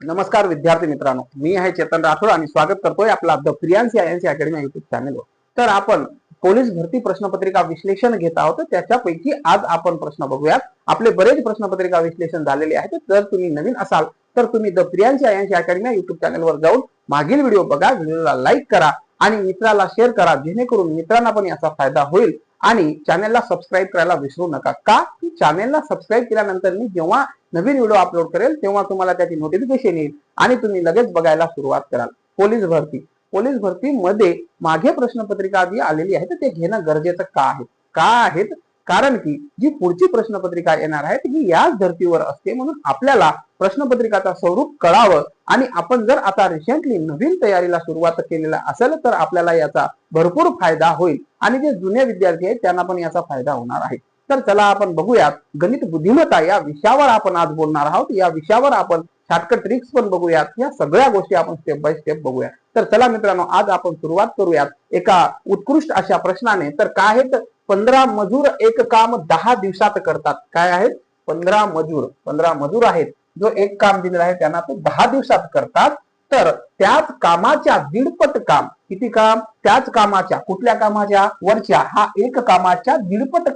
नमस्कार विद्यार्थी मित्रांनो, मी आहे चेतन राठोड आणि स्वागत करतोय आपला the Priyanshi INC academy YouTube चॅनलवर। तर आपण पोलीस भरती प्रश्नपत्रिका विश्लेषण घेत आहोत। त्याच्यापैकी आज आपण प्रश्न बघूयात। आपले बरेच प्रश्नपत्रिका विश्लेषण झालेले आहेत। जर तुम्ही नवीन असाल तर तुम्ही the Priyanshi INC academy YouTube चॅनलवर जाऊन मागील व्हिडिओ बघा, व्हिडिओला लाईक करा आणि मित्राला शेअर करा, जेणेकरून मित्रांना पण याचा फायदा होईल। आणि चॅनलला सबस्क्राईब करायला विसरू नका। का की चॅनलला सबस्क्राईब केल्यानंतर मी जेव्हा नवीन व्हिडिओ अपलोड करेल तेव्हा तुम्हाला त्याची नोटिफिकेशन येईल आणि तुम्ही लगेच बघायला सुरुवात कराल। पोलीस भरती मध्ये मागे प्रश्नपत्रिका जी आलेली आहे ते घेणं गरजेचं का आहेत कारण की जी पुढची प्रश्नपत्रिका येणार आहे ही याच धर्तीवर असते, म्हणून आपल्याला प्रश्नपत्रिकाचा स्वरूप कळावं आणि आपण जर आता रिसेंटली नवीन तयारीला सुरुवात केलेला असेल तर आपल्याला याचा भरपूर फायदा होईल आणि जे जुने विद्यार्थी आहेत त्यांना पण याचा फायदा होणार आहे। तर चला आपण बघूयात गणित बुद्धिमत्ता या विषयावर आपण आज बोलणार आहोत। या विषयावर आपण शॉर्टकट ट्रिक्स पण बघूयात, या सगळ्या गोष्टी आपण स्टेप बाय स्टेप बघूया। तर चला मित्रांनो, आज आपण सुरुवात करूयात एका उत्कृष्ट अशा प्रश्नाने। तर काय आहेत 15 मजूर एक काम 10 दिवसात करतात। काय आहेत 15 मजूर आहेत, जो एक काम दिलेलं आहे त्यांना तो 10 दिवसात करतात। तर त्याच कामाच्या दीडपट काम, किती काम, त्याच कामाच्या, कुठल्या कामाच्या, वरच्या, हा एक कामाच्या दीडपट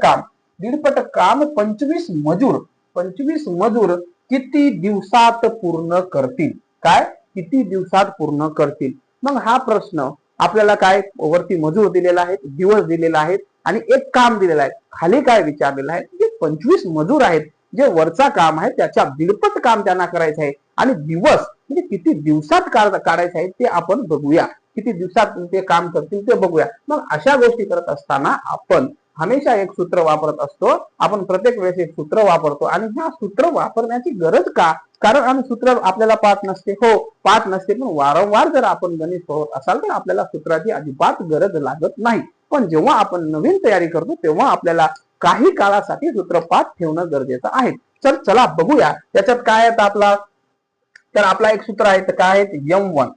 काम 25 मजूर किती दिवसात पूर्ण करतील। काय किती दिवसात पूर्ण करतील। मग हा प्रश्न आपल्याला काय वरती मजूर दिलेला आहे, दिवस दिलेला आहे आणि एक काम दिलेलं आहे। खाली काय विचारलेलं आहे, जे 25 मजूर आहेत, जे वरचा काम आहे त्याच्या दीडपट काम त्यांना करायचं आहे आणि दिवस म्हणजे किती दिवसात काढायचं आहे ते आपण बघूया। किती दिवसात ते काम करतील ते बघूया। मग अशा गोष्टी करत असताना आपण हमेशा एक सूत्र वापरत असतो। आपण प्रत्येक वेळेस एक सूत्र वापरतो आणि ह्या सूत्र वापरण्याची गरज का, कारण सूत्र आपल्याला पाठ नसते, पण वारंवार जर आपण गणित सोडवत असाल तर आपल्याला सूत्राची अजिबात गरज लागत नाही। पण जेव्हा आपण नवीन तयारी करतो तेव्हा आपल्याला काही काळासाठी सूत्रपाठ ठेवणं गरजेचं आहे। चला बघूया त्याच्यात काय आहे आपला। तर आपला एक सूत्र आहे, काय आहे M1,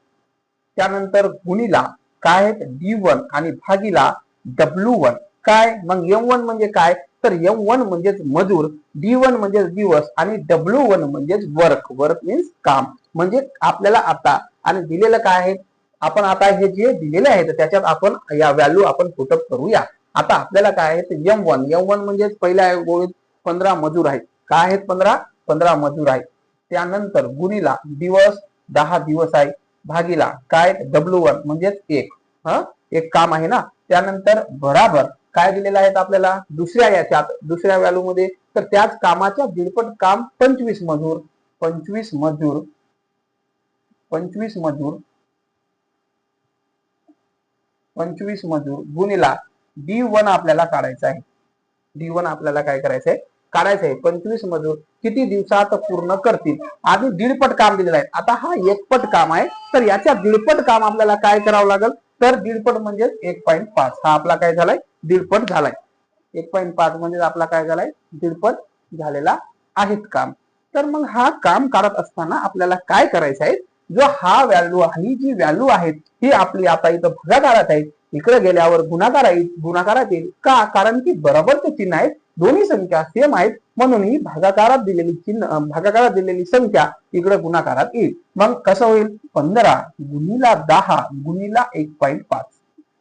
त्यानंतर गुणिला काय आहे D1 आणि भागीला W1। काय मग M1 म्हणजे काय, तर M1 म्हणजेच मजूर, D1 म्हणजे दिवस आणि W1 म्हणजेच वर्क मीन्स काम। म्हणजे आपल्याला आता आणि दिलेलं काय आहे, आपण आता हे जे दिलेले आहे त्याच्यात आपण या व्हॅल्यू आपण पुटअप करूया। आता आपल्याला काय आहे M1 म्हणजे पहिल्या गोळीत 15 मजूर आहेत। काय आहेत 15 मजूर आहेत। त्यानंतर गुणिला दिवस 10 दिवस आहे, भागीला काय W1 म्हणजेच एक काम आहे ना। त्यानंतर बराबर काय दिलेलं आहे आपल्याला दुसऱ्या व्हॅल्यू मध्ये, तर त्याच कामाच्या दीडपट काम 25 मजूर गुणिला D1 आपल्याला काढायचं आहे। D1 आपल्याला काय करायचं आहे, काढायचं आहे। 25 मजूर किती दिवसात पूर्ण करतील। आधी दीडपट काम दिलेलं आहे, आता हा एकपट काम आहे, तर याच्या दीडपट काम आपल्याला काय करावं लागेल, तर दीडपट म्हणजे 1.5, हा आपला काय झालाय दीडपट झालाय। 1.5 म्हणजे आपला काय झालाय दीडपट झालेला आहे काम। तर मग हा काम काढत असताना आपल्याला काय करायचं आहे, जो हा व्हॅल्यू ही जी व्हॅल्यू आहेत ही आपली आता इथं भागाकारात आहे, इकडे गेल्यावर गुणाकारात येईल का, कारण की बरोबरचे चिन्ह आहेत, दोन्ही संख्या सेम आहेत, म्हणून ही भागाकारात दिलेली संख्या इकडे गुणाकारात येईल। मग कसं होईल, 15 गुणिला 10 गुणिला 1.5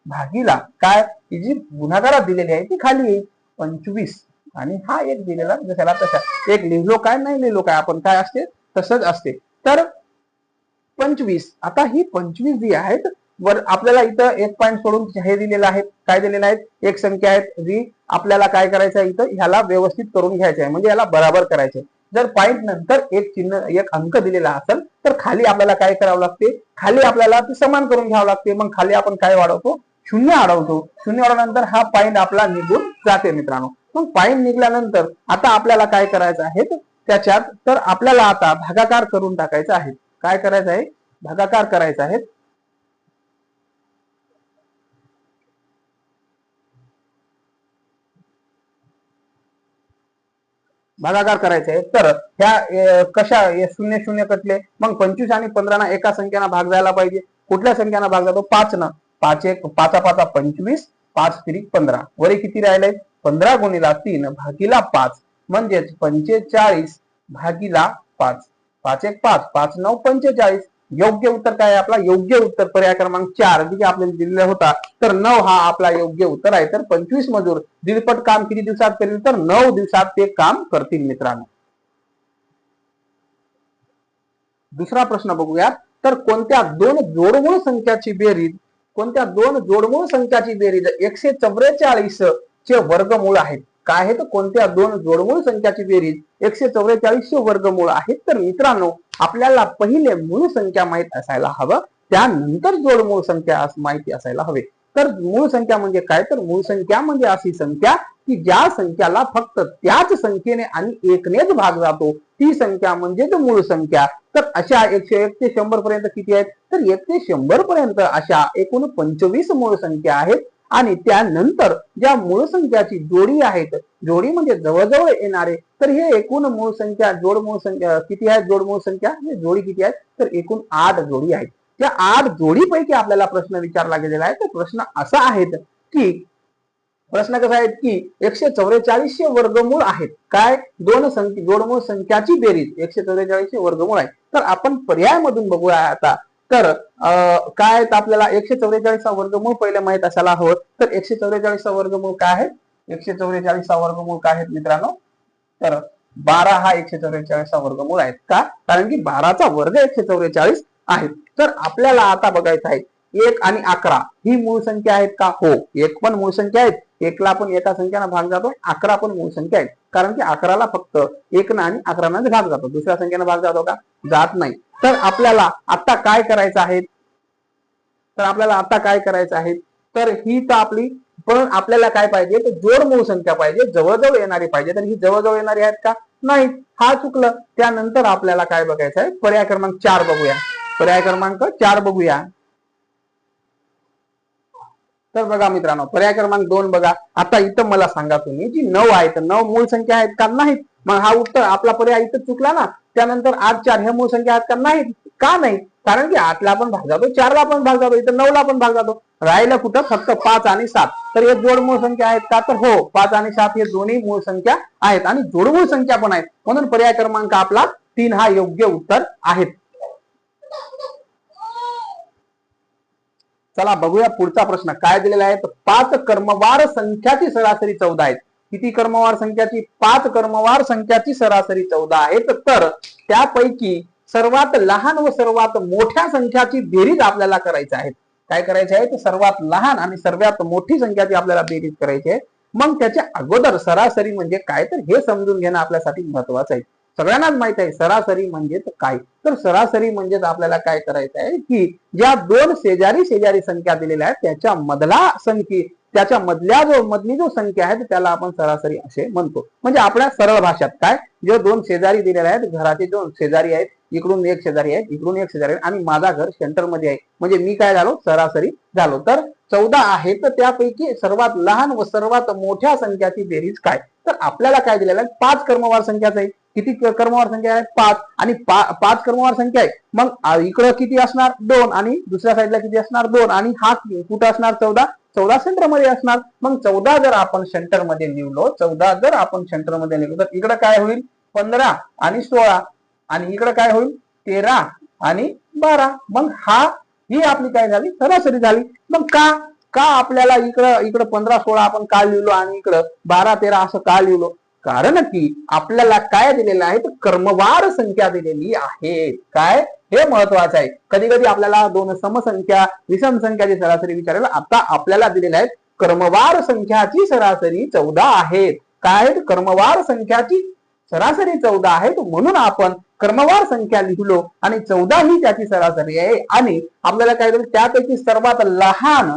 भागीला काय जी गुणाकारात दिलेली आहे ती खाली येईल 25 आणि हा एक दिलेला जशाला तसा एक लिहिलो काय नाही लिहिलो काय, आपण काय असते तसंच असते। तर 25, आता ही 25 जी आहेत वर आपल्याला इथं एक पॉईंट सोडून हे दिलेलं आहे, काय दिलेलं आहे एक संख्या आहे जी आपल्याला काय करायचं आहे, इथं ह्याला व्यवस्थित करून घ्यायचं आहे, म्हणजे याला बराबर करायचं आहे। जर पॉईंट नंतर एक अंक दिलेला असेल तर खाली आपल्याला काय करावं लागते, खाली आपल्याला ते समान करून घ्यावं लागते। मग खाली आपण काय वाढवतो, शून्य वाढवल्यानंतर हा पॉईंट आपला निघून जाते मित्रांनो। मग पॉईंट निघाल्यानंतर आता आपल्याला काय करायचं आहे त्याच्यात, तर आपल्याला आता भागाकार करून टाकायचा आहे। काय करायचं आहे, भागाकार करायचा आहे। भागाकार करायचा आहे, तर ह्या कशा शून्य शून्य कटले, मग 25 आणि 15 ना एका संख्याना भाग जायला पाहिजे। कुठल्या संख्याना भाग जातो, 5 न, 5 एक 5 5 25, 5 3 15, वरी किती राहिले 15 गुणिला 3 भागीला 5 म्हणजेच 45 भागीला 5। 5 1 5, 5 9 45. योग्य उत्तर काय आहे आपला? योग्य उत्तर पर्याय क्रमांक 4 जे आपल्याला दिलेला होता. तर 9 हा आपला योग्य उत्तर आहे. तर 25 मजूर दीडपट काम किती दिवसात करेल? तर 9 दिवसात ते काम करतील मित्रांनो. दुसरा प्रश्न बघूयात. तर कोणत्या दोन जोडमूळ संख्याची बेरीज 144 चे वर्गमूळ आहेत? काय आहे? तर कोणत्या दोन जोडमूळ संख्याची बेरीज 144 चे वर्गमूळ आहेत? तर मित्रांनो आपल्याला पहिले मूळ संख्या माहित असायला हवं, त्यानंतर जोडमूळ संख्या माहिती असायला हवे. तर मूळ संख्या म्हणजे काय? तर मूळ संख्या म्हणजे अशी संख्या की ज्या संख्याला फक्त त्याच संख्येने आणि एकनेच भाग जातो ती संख्या म्हणजे मूळ संख्या. तर अशा 101 ते 100 पर्यंत किती आहेत? तर 1 ते 100 पर्यंत अशा एकूण 25 मूळ संख्या आहेत. आणि त्यानंतर ज्या मूळ संख्याची जोडी आहेत, जोडी म्हणजे जवळजवळ येणारे, तर हे एकूण मूळ संख्या जोडमूळ संख्या किती आहेत? जोडमूळ संख्या जोडी किती आहेत? तर एकूण 8 जोडी आहेत. त्या 8 जोडीपैकी आपल्याला प्रश्न विचारला गेलेला आहे. तर प्रश्न असा आहे की प्रश्न कसा आहे की 144 चे वर्गमूळ आहेत. काय? दोन संख्या जोडमूळ संख्याची बेरीज 144 चे वर्गमूळ आहे. तर आपण पर्याय मधून बघूया आता. तर काय आपल्याला 144 चा वर्गमूळ पहिले माहित असायला हवं. तर 144 चा वर्गमूळ काय आहे? 144 चा वर्गमूळ काय आहे मित्रांनो? तर 12 हा 144 चा वर्गमूळ आहे. का? कारण की 12 चा वर्ग 144 आहे. तर आपल्याला आता बघायचं आहे 1 आणि 11 ही मूळ संख्या आहेत का? हो, 1 पण मूळ संख्या आहेत. 1 ला पण एका संख्याने भाग जातो. 11 पण मूळ संख्या आहेत. कारण की 11 ला फक्त 1 आणि 11 ने भाग जातो. दुसऱ्या संख्येने भाग जातो का? जात नाही. तर आपल्याला आता काय करायचं आहे? तर ही तर आपली, पण आपल्याला काय पाहिजे? तर जोडमूळ संख्या पाहिजे, जवळजवळ येणारी पाहिजे. तर ही जवळजवळ येणारी आहेत का? नाही. हा चुकलं. त्यानंतर आपल्याला काय बघायचं आहे? पर्याय क्रमांक 4 बघूया. पर्याय क्रमांक 4 बघूया. तर बघा मित्रांनो, पर्याय क्रमांक 2 बघा. आता इथं मला सांगा तुम्ही जी 9 आहे तर 9 मूळ संख्या आहेत का? नाहीत. मग हा उत्तर आपला पर्याय इथं चुकला ना. त्यानंतर 8 4 हे मूळ संख्या आहेत का? नाहीत. का नाही? कारण की 8 ला पण भाग जातो, 4 ला पण भाग जातो, इथं 9 ला पण भाग जातो. राहिलं कुठं? फक्त 5 आणि 7. तर हे जोडमूळ संख्या आहेत का? तर हो, 5 आणि 7 हे दोन्ही मूळ संख्या आहेत आणि जोडमूळ संख्या पण आहेत. म्हणून पर्याय क्रमांक आपला 3 हा योग्य उत्तर आहे. चला बघूया पुढचा प्रश्न काय दिलेला आहे. 5 क्रमवार संख्याची सरासरी 14 आहे. किती क्रमवार संख्याची? 5 क्रमवार संख्याची सरासरी 14 आहे. तर त्यापैकी सर्वात लहान व सर्वात मोठ्या संख्याची बेरीज आपल्याला करायची आहे. काय करायचे आहे? तर सर्वात लहान आणि सर्वात मोठी संख्याची आपल्याला बेरीज करायची आहे. मग त्याच्या अगोदर सरासरी म्हणजे काय तर हे समजून घेणं आपल्यासाठी महत्वाचं आहे. सगळ्यांनाच माहित आहे सरासरी म्हणजे काय. तर सरासरी म्हणजेच आपल्याला काय करायचं आहे की ज्या दोन शेजारी संख्या दिलेल्या आहेत त्याच्या मधली जो संख्या आहे त्याला आपण सरासरी असे म्हणतो. म्हणजे आपल्या सरळ भाषेत काय, जे दोन शेजारी दिलेले आहेत, घराचे दोन शेजारी आहेत, इकडून एक शेजारी आहे, इकडून एक शेजारी आहे आणि माझा घर सेंटर मध्ये आहे, म्हणजे मी काय झालो? सरासरी झालो. तर 14 आहे. तर त्यापैकी सर्वात लहान व सर्वात मोठ्या संख्याची बेरीज काय? तर आपल्याला काय दिलेलं आहे? 5 क्रमवार संख्याच आहे. किती क्रमवार संख्या आहे? 5. आणि 5 क्रमवार संख्या आहे. मग इकडं किती असणार? 2 आणि दुसऱ्या साईडला किती असणार? 2 आणि हा कुठं असणार? 14. 14 सेंटर मध्ये असणार. मग 14 जर आपण सेंटर मध्ये लिहिलो, तर इकडं काय होईल? 15 आणि 16 आणि इकडं काय होईल? 13 आणि 12. मग ही आपली काय झाली? सरासरी झाली. मग का आपल्याला इकडं 15 16 आपण का लिहिलो आणि इकडं 12 13 असं का लिहिलो? कारण की आपल्याला काय दिलेलं आहे? तर क्रमवार संख्या दिलेली आहे. काय? हे महत्वाचं आहे. कधी कधी आपल्याला दोन समसंख्या विषम संख्याची सरासरी विचारायला, आता आपल्याला दिलेल्या आहेत क्रमवार संख्याची सरासरी 14 आहे. काय? क्रमवार संख्याची सरासरी 14 आहे. म्हणून आपण क्रमवार संख्या लिहिलो आणि 14 ही त्याची सरासरी आहे. आणि आपल्याला काय दिलं? त्यापैकी सर्वात लहान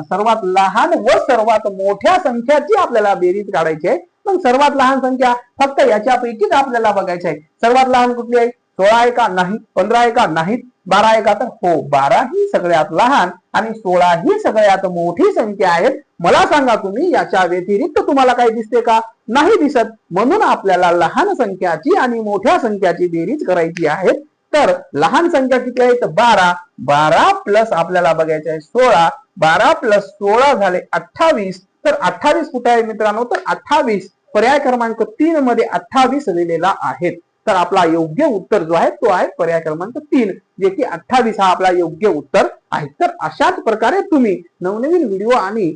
व सर्वात मोठ्या संख्याची आपल्याला बेरीज काढायची आहे. मग सर्वात लहान संख्या फक्त याच्यापैकीच आपल्याला बघायची आहे. सर्वात लहान कुठली आहे? 16 आहे का? नाही. 15 आहे का? नाही. 12 आहे का? तर हो, 12 ही सगळ्यात लहान आणि 16 ही सगळ्यात मोठी संख्या आहे. मला सांगा तुम्ही याच्या व्यतिरिक्त तुम्हाला काही दिसते का? नाही दिसत. म्हणून आपल्याला लहान संख्याची आणि मोठ्या संख्याची बेरीज करायची आहे. तर लहान संख्या किती आहे? तर 12. 12 प्लस आपल्याला बघायचे आहे 16. 12 प्लस 16 झाले 28. तर 28 कुठे आहे मित्रांनो? तर 28 पर्याय क्रमांक 3 मध्ये 28 दिलेला आहे. तर आपला योग्य उत्तर जो आहे तो आहे पर्याय क्रमांक 3, जे की 28 हा आपला योग्य उत्तर आहे. तर अशाच प्रकारे तुम्ही नवनवीन व्हिडिओ आणि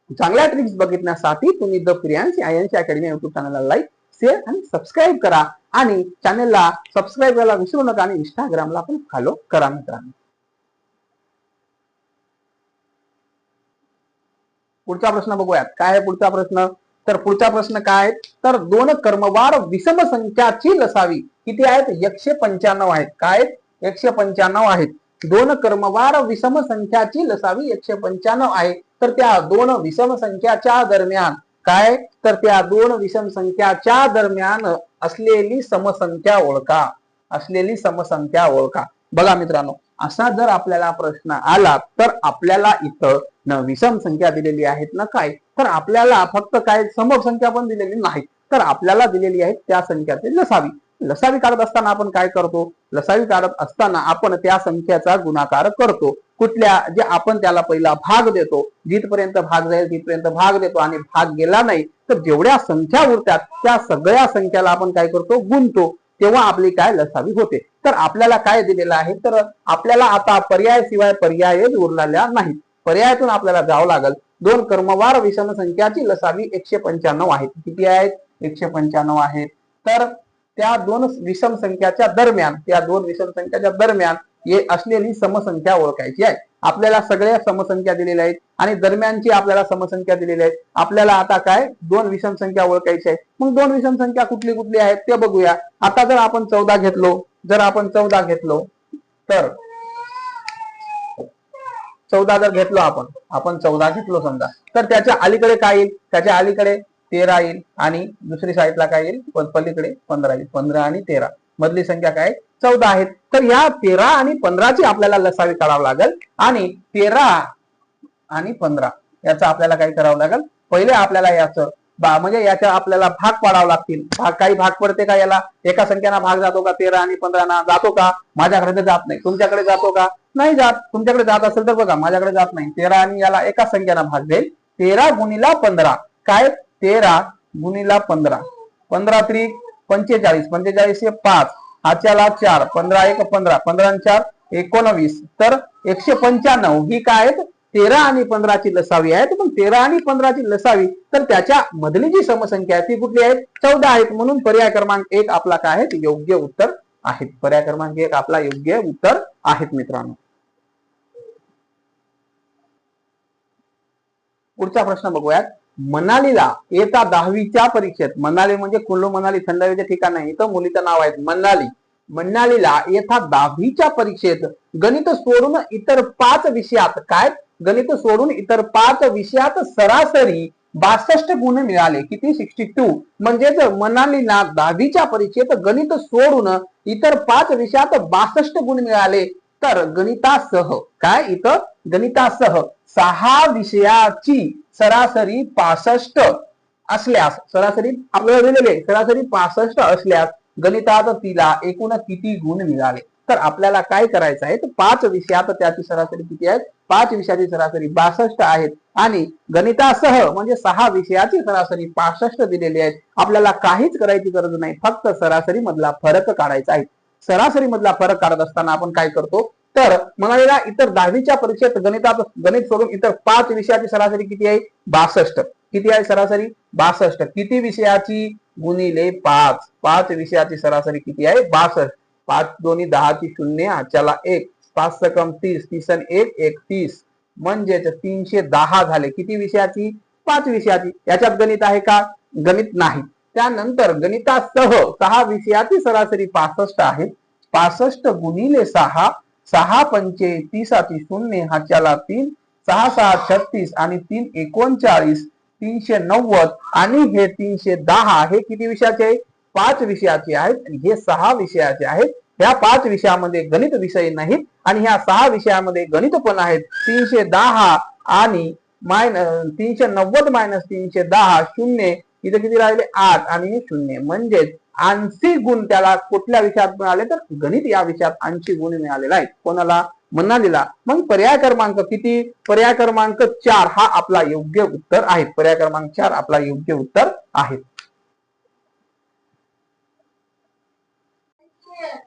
चांगल्या ट्रिक्स बघण्यासाठी तुम्ही the Priyanshi INC academy YouTube चॅनलला लाईक, शेअर आणि सबस्क्राईब करा आणि चॅनलला सबस्क्राईब करायला विसरू नका आणि इंस्टाग्रामला पण फॉलो करा मित्रांनो. पुढचा प्रश्न बघूयात. काय आहे पुढचा प्रश्न? तर पुढचा प्रश्न काय आहे? तर दोन क्रमवार विषम संख्याची लसावी किती आहेत? 195 आहेत. काय? 195 आहेत. दोन क्रमवार विषम संख्याची लसावी 195 आहे. तर त्या दोन विषम संख्याच्या दरम्यान काय? तर त्या दोन विषम संख्याच्या दरम्यान असलेली समसंख्या ओळखा. असलेली समसंख्या ओळखा. बघा मित्रांनो, असा जर आपल्याला प्रश्न आला तर आपल्याला इथं न विषम संख्या दिलेली आहेत ना काय, तर आपल्याला फक्त काय समसंख्या पण दिलेली नाही, तर आपल्याला दिलेली आहे त्या संख्याची लसावी. लसावी काढत असताना आपण काय करतो? लसावी काढत असताना आपण त्या संख्येचा गुणाकार करतो. कुठल्या? जे आपण त्याला पहिला भाग देतो, जिथपर्यंत भाग जाईल तिथपर्यंत भाग देतो आणि भाग गेला नाही तर जेवढ्या संख्या उरतात त्या सगळ्या संख्याला आपण काय करतो? गुणतो. तेव्हा आपली काय लसावी होते. तर आपल्याला काय दिलेलं आहे? तर आपल्याला आता पर्याय शिवाय पर्यायच उरलेला नाही. पर्यायातून आपल्याला जावं लागेल. दोन क्रमवार विषम संख्याची लसावी 195 आहेत. किती आहेत? 195 आहेत. तर त्या दोन विषम संख्याच्या दरम्यान, त्या दोन विषम संख्याच्या दरम्यान असलेली समसंख्या ओळखायची आहे. आपल्याला सगळ्या समसंख्या दिलेल्या आहेत आणि दरम्यानची आपल्याला समसंख्या दिलेल्या आहेत. आपल्याला आता काय दोन विषम संख्या ओळखायची आहे. मग दोन विषम संख्या कुठली कुठली आहेत ते बघूया. आता जर आपण 14 घेतलो, तर 14 जर घेतलो आपण 14 घेतलो समजा, तर त्याच्या अलीकडे काय येईल? त्याच्या अलीकडे 13 येईल आणि दुसरी साईडला काय येईल? पलीकडे 15 येईल. 15 आणि 13 मधली संख्या काय? 14 आहेत. तर या 13 आणि 15ची आपल्याला लसावी काढावं लागेल आणि 13 आणि 15 याचा आपल्याला काय करावं लागेल? पहिले आपल्याला याचं म्हणजे याच्या आपल्याला भाग पाडावं लागतील. काही भाग पडते का याला? एका संख्येना भाग जातो का? 13 आणि 15 ना जातो का? माझ्याकडे तर जात नाही. तुमच्याकडे जातो का? नाही जात. तुमच्याकडे जात असेल तर बघा, माझ्याकडे जात नाही. 13 आणि याला एका संख्येना भाग देईल. 13 गुणिला 15 काय? 13 गुणिला 15, 15 त्रिक 45, 45 हे 5, हाच्याला 4, 15 1 15, 15 4 19. तर 195 ही काय आहेत? 13 आणि 15ची लसावी आहेत. पण 13 आणि 15ची लसावी तर त्याच्या मधली जी समसंख्या आहे ती कुठली आहे? 14 आहेत. म्हणून पर्याय क्रमांक 1 आपला काय आहे? योग्य उत्तर आहे. पर्याय क्रमांक 1 आपला योग्य उत्तर आहेत मित्रांनो. पुढचा प्रश्न बघूयात. मनालीला येता 10वीच्या परीक्षेत, मनाली म्हणजे कुल्लू मनाली थंड हवेचे ठिकाण नाही, इथं मुलीचं नाव आहे मनाली. मनालीला येता 10वीच्या परीक्षेत गणित सोडून इतर 5 विषयात काय? गणित सोडून इतर 5 विषयात सरासरी 62 गुण मिळाले. किती? 62. म्हणजेच मनालीला 10वीच्या परीक्षेत गणित सोडून इतर 5 विषयात 62 गुण मिळाले. तर गणितासह काय? इथं गणितासह 6 विषयाची सरासरी 65 असल्यास, सरासरी आपल्याला दिलेले सरासरी 65 असल्यास गणितात तिला एकूण किती गुण मिळाले? तर आपल्याला काय करायचं आहे? तर 5 विषयात त्याची सरासरी किती आहेत? 5 विषयाची सरासरी 62 आहेत आणि गणितासह म्हणजे 6 विषयाची सरासरी 65 दिलेली आहेत. आपल्याला काहीच करायची गरज नाही, फक्त सरासरी मधला फरक काढायचा आहे. सरासरी मधला फरक काढत असताना आपण काय करतो? तर म्हणालेला इतर 10वीच्या परीक्षेत गणित सोडून इतर 5 विषयाची सरासरी किती आहे? 62. किती आहे सरासरी? 62. किती विषयाची? गुणिले 5. 5 विषयाची सरासरी किती आहे? 62. 5 दोन्ही 10 ची 0, हाच्याला 1, 5 सकम 30, 30 आणि 1 31, म्हणजेच 310 झाले. किती विषयाची? 5 विषयाची. याच्यात गणित आहे का? गणित नाही. त्यानंतर गणितासह 6 विषयाची सरासरी 65 आहे. 65 गुणिले 6, 6 पंचे 30 0, हाच्याला 3, 6 6 36 आणि 3 39, 390 आणि हे 310 हे किती विषयाचे आहे? 5 विषयाचे आहेत आणि हे 6 विषयाचे आहेत. ह्या 5 विषयामध्ये गणित विषय नाहीत आणि ह्या 6 विषयामध्ये गणित पण आहेत. 310 आणि 390 मायनस 310 शून्य, इथे किती राहिले? 8 आणि 0, म्हणजेच 80 गुण त्याला कुठल्या विषयात मिळाले? तर गणित या विषयात 80 गुण मिळालेला आहे. कोणाला? मनालीला. मग पर्याय क्रमांक किती? पर्याय क्रमांक 4 हा आपला योग्य उत्तर आहे. पर्याय क्रमांक 4 आपला योग्य उत्तर आहे.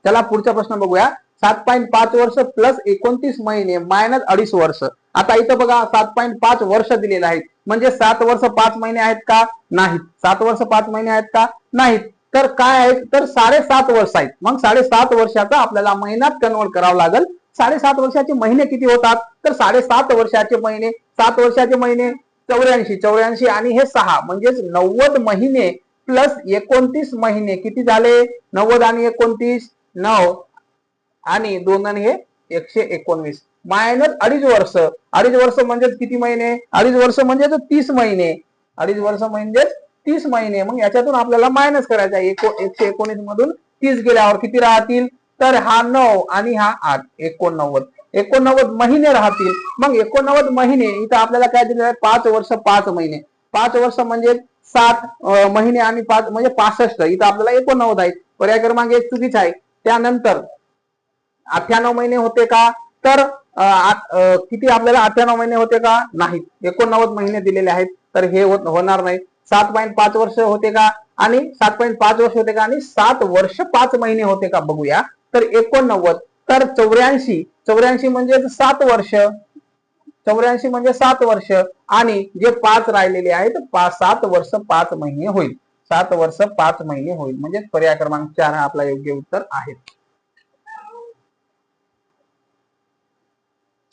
चला पुढचा प्रश्न बघूया. 7.5 वर्ष प्लस 29 महिने मायनस 2.5 वर्ष. आता इथं बघा 7.5 वर्ष दिलेलं आहे, म्हणजे 7 वर्ष 5 महिने आहेत का? नाहीत. 7 वर्ष 5 महिने आहेत का? नाहीत. तर काय आहेत? तर 7.5 वर्ष आहेत. मग 7.5 वर्षाचा आपल्याला महिन्यात कन्वर्ट करावं लागेल. 7.5 वर्षाचे महिने किती होतात? तर 7.5 वर्षाचे महिने, 7 वर्षाचे महिने 84 आणि हे 6 म्हणजेच 90 महिने प्लस 29 महिने किती झाले? 90 आणि 29 9 आणि 2 आणि हे 119 मायनस 2.5 वर्ष. 2.5 वर्ष म्हणजेच किती महिने? 2.5 वर्ष म्हणजे 30 महिने. 2.5 वर्ष म्हणजे 30 महिने. मग याच्यातून आपल्याला मायनस करायचा आहे. 119 मधून 30 गेल्यावर किती राहतील? तर हा 9 आणि हा 8 89 महिने राहतील. मग 89 महिने इथं आपल्याला काय दिलेलं आहे? 5 वर्ष 5 महिने. 5 वर्ष म्हणजे 7 महिने आणि 5 म्हणजे 65. इथं आपल्याला 89 आहे. पर्याय क्रमांक 1 चुकीचा आहे. त्यानंतर 98 महिने होते का? तर किती आपल्याला 98 महिने होते का? नाही. 89 महिने दिलेले आहेत, तर हे होणार नाही. 7.5 वर्ष होते का? आणि 7.5 वर्ष होते का? आणि 7 वर्ष 5 महिने होते का? बघूया. तर 89 तर 84 म्हणजे 7 वर्ष. 84 म्हणजे 7 वर्ष आणि जे 5 राहिलेले आहेत 7 वर्ष 5 महिने होईल. 7 वर्ष 5 महिने होईल. म्हणजे पर्याय क्रमांक 4 हा आपला योग्य उत्तर आहे.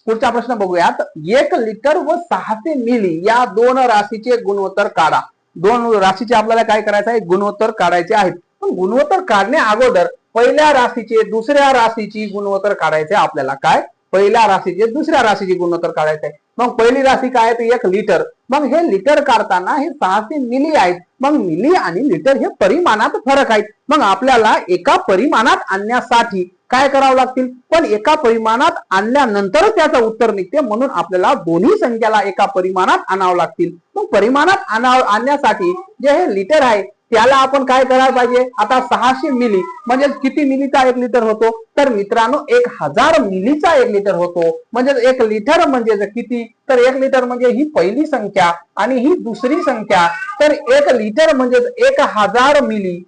पुढचा प्रश्न बघूयात. 1 लिटर व 600 मिली या दोन राशीचे गुणोत्तर काढा. दोन राशीचे आपल्याला काय करायचं आहे? गुणोत्तर काढायचे आहेत. पण गुणोत्तर काढण्या अगोदर पहिल्या राशीचे दुसऱ्या राशीची गुणोत्तर काढायचे आपल्याला. काय? पहिल्या राशीचे दुसऱ्या राशीची गुणोत्तर काढायचे आहे. मग पहिली राशी काय आहे? तर 1 लिटर. मग हे लिटर काढताना हे 600 मिली आहेत. मग मिली आणि लिटर हे परिमाणात फरक आहेत. मग आपल्याला एका परिमाणात आणण्यासाठी काय करावं लागतील? पण एका परिमाणात आणल्यानंतर त्याचं उत्तर निघते, म्हणून आपल्याला दोन्ही संख्याला एका परिमाणात आणावं लागतील. मग परिमाणात आणण्यासाठी जे हे लिटर आहे त्याला आपण काय करायला पाहिजे? आता 600 मिली म्हणजे किती मिलीचा 1 लिटर होतो? तर मित्रांनो 1000 मिलीचा 1 लिटर होतो. म्हणजे 1 लिटर म्हणजे किती? तर 1 लिटर म्हणजे ही पहिली संख्या आणि ही दुसरी संख्या. तर 1 लिटर म्हणजे 1000 मिली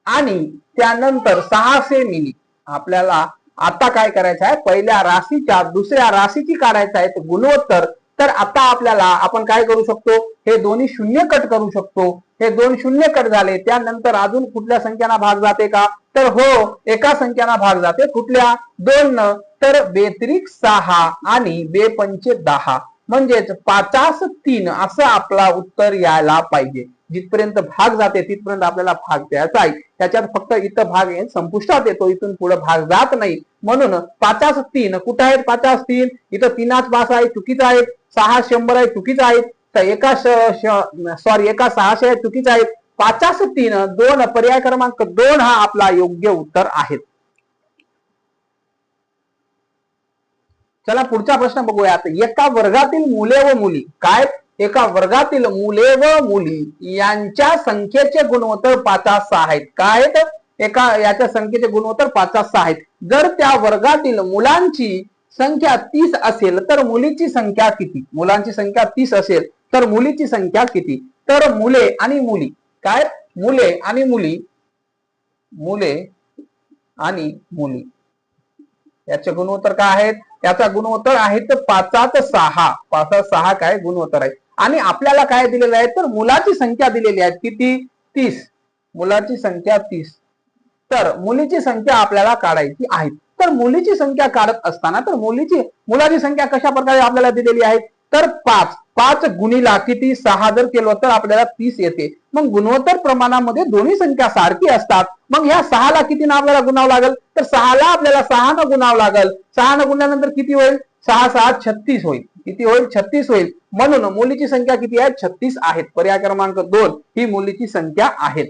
आणि त्यानंतर 600 मिली. आपल्याला आता काय करायचं आहे? पहिल्या राशीच्या दुसऱ्या राशीची काढायचं आहे गुणोत्तर. तर आता आपल्याला आपण काय करू शकतो? हे दोन्ही शून्य कट करू शकतो. हे 2 शून्य कट झाले. त्यानंतर अजून कुठल्या संख्यांना भाग जाते का? तर हो, एका संख्यांना भाग जाते. कुठल्या? 2 तर 2 6 आणि 2 5 10 म्हणजेच 50 3 असं आपला उत्तर यायला पाहिजे. जिथपर्यंत भाग जाते तिथपर्यंत आपल्याला भाग द्यायचा आहे. त्याच्यात फक्त इथं भाग संपुष्टात येतो, इथून पुढे भाग जात नाही. म्हणून 50 3 कुठे आहेत? 50 3 इथं 3 5 आहे, चुकीचं आहे. 6 100 आहे, चुकीचं आहे. तर एका 600 आहे, चुकीचं आहे. 50 3 2 पर्याय क्रमांक 2 हा आपला योग्य उत्तर आहे. चला पुढचा प्रश्न बघूयात. एका वर्गातील मुले व मुली काय? एका वर्गातील मुले व मुली यांच्या संख्येचे गुणोत्तर 5-6 आहेत. काय आहेत? एका याच्या संख्येचे गुणोत्तर 5-6 आहेत. जर त्या वर्गातील मुलांची संख्या 30 असेल तर मुलीची संख्या किती? मुलांची संख्या 30 असेल तर मुलीची संख्या किती? तर मुले आणि मुली काय? मुले आणि मुली, मुले आणि मुली याचे गुणोत्तर काय आहेत? याचा गुणोत्तर आहे तर 5-6. 5-6 काय गुणोत्तर आहे. आणि आपल्याला काय दिलेलं आहे? तर मुलाची संख्या दिलेली आहे किती? 30. मुलाची संख्या 30. तर मुलीची संख्या आपल्याला काढायची आहे. तर मुलीची संख्या काढत असताना तर मुलाची संख्या कशा प्रकारे आपल्याला दिलेली आहे? तर 5 गुणिला किती? 6 जर केलं तर आपल्याला 30 येते. मग गुणोत्तर प्रमाणामध्ये दोन्ही संख्या सारखी असतात. मग ह्या 6 ला किती ना आपल्याला गुणावं लागेल? तर 6 ला आपल्याला 6 न गुणावं लागेल. 6 न गुणल्यानंतर किती होईल? 6 6 36 होईल. किती होईल? 36 होईल. म्हणून मुलीची संख्या किती आहे? 36 आहेत. पर्याय क्रमांक 2 ही मुलीची संख्या आहे.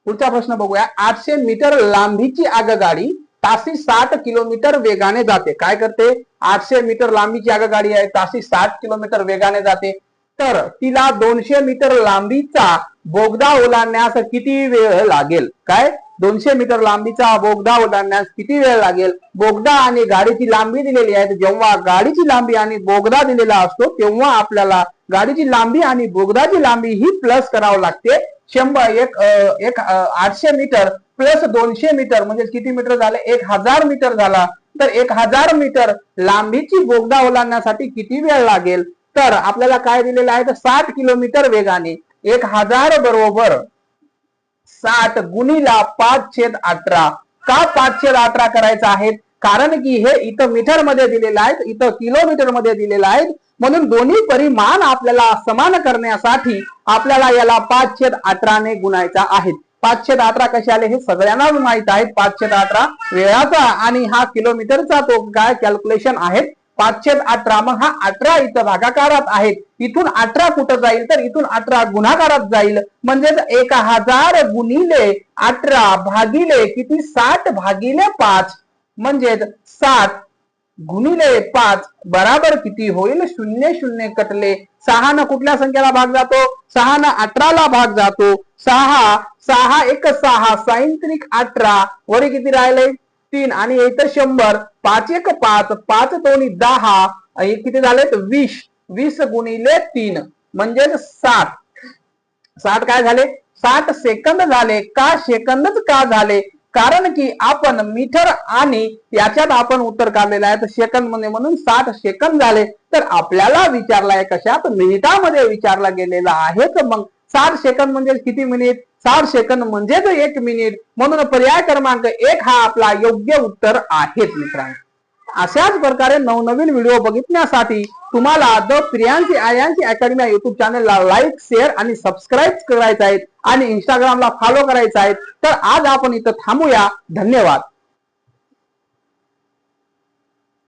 पुढचा प्रश्न बघूया. 800 मीटर लांबीची आगगाडी ताशी 60 किलोमीटर वेगाने जाते. काय करते? 800 मीटर लांबीची आगगाडी आहे, ताशी 60 किलोमीटर वेगाने जाते. तर तिला 200 मीटर लांबीचा बोगदा ओलांडण्यास किती वेळ लागेल? काय? 200 मीटर लांबीचा बोगदा ओलांडण्यास किती वेळ लागेल? बोगदा आणि गाडीची लांबी दिलेली आहे. जेव्हा गाडीची लांबी आणि बोगदा दिलेला असतो तेव्हा आपल्याला गाडीची लांबी आणि बोगदाची लांबी ही प्लस करावं लागते. एक 800 मीटर प्लस 200 मीटर म्हणजे किती मीटर झाले, 1000 मीटर झाला. तर 1000 मीटर लांबीची बोगदा ओलांडण्यासाठी किती वेळ लागेल, तर आपल्याला काय दिलेलं आहे, तर 60 किलोमीटर वेगाने. 1000 बरोबर 60 गुणिला 5/18. का 5/18 करायचं आहे, कारण की हे इथं मीटर मध्ये दिलेलं आहे, इथं किलोमीटर मध्ये दिलेलं आहे. म्हणून दोन्ही परिमाण आपल्याला समान करण्यासाठी आपल्याला याला 5/18 ने गुणायचा आहे. 5/18 कसे आले हे सगळ्यांना माहित आहे. 5/18 वेळाचा आणि हा किलोमीटरचा तो काय कॅल्क्युलेशन आहे 5/18. मग हा 18 इथं भागाकारात आहे, इथून 18 कुठं जाईल, तर इथून 18 गुणाकारात जाईल. म्हणजेच 1000 गुणिले 18 भागिले किती 60 भागिले 5. म्हणजेच 60 गुणिले 5 बराबर किती होईल, 0 0 कटले. 6 न कुठल्या संख्येला भाग जातो, 6 न 18 ला भाग जातो. 6 6 1 6 6 18 वरी किती राहिले 3 आणि इथं 100. 5 1 5 5 2 10 हे किती झाले 20. 20 गुणिले 3 म्हणजे 60. 60 काय झाले 60 सेकंद झाले. का सेकंदच का झाले, कारण की आपण मीटर आणि याच्यात आपण उत्तर काढलेलं आहे, तर सेकंद मध्ये म्हणून 60 सेकंद झाले. तर आपल्याला विचारलाय कशात, मिनिटामध्ये विचारला गेलेला आहे. तर मग 60 सेकंद म्हणजे किती मिनिट, 60 सेकंद म्हणजेच 1 मिनिट. म्हणून पर्याय क्रमांक 1 हा आपला योग्य उत्तर आहे मित्रांनो. अशाच प्रकारे नवनवीन व्हिडिओ बघण्यासाठी तुम्हाला द प्रियांसी आयांसी अकॅडमी या युट्यूब चॅनलला लाईक, शेअर आणि सबस्क्राईब करायचं आहे आणि इंस्टाग्रामला फॉलो करायचं आहे. तर आज आपण इथं थांबूया. धन्यवाद.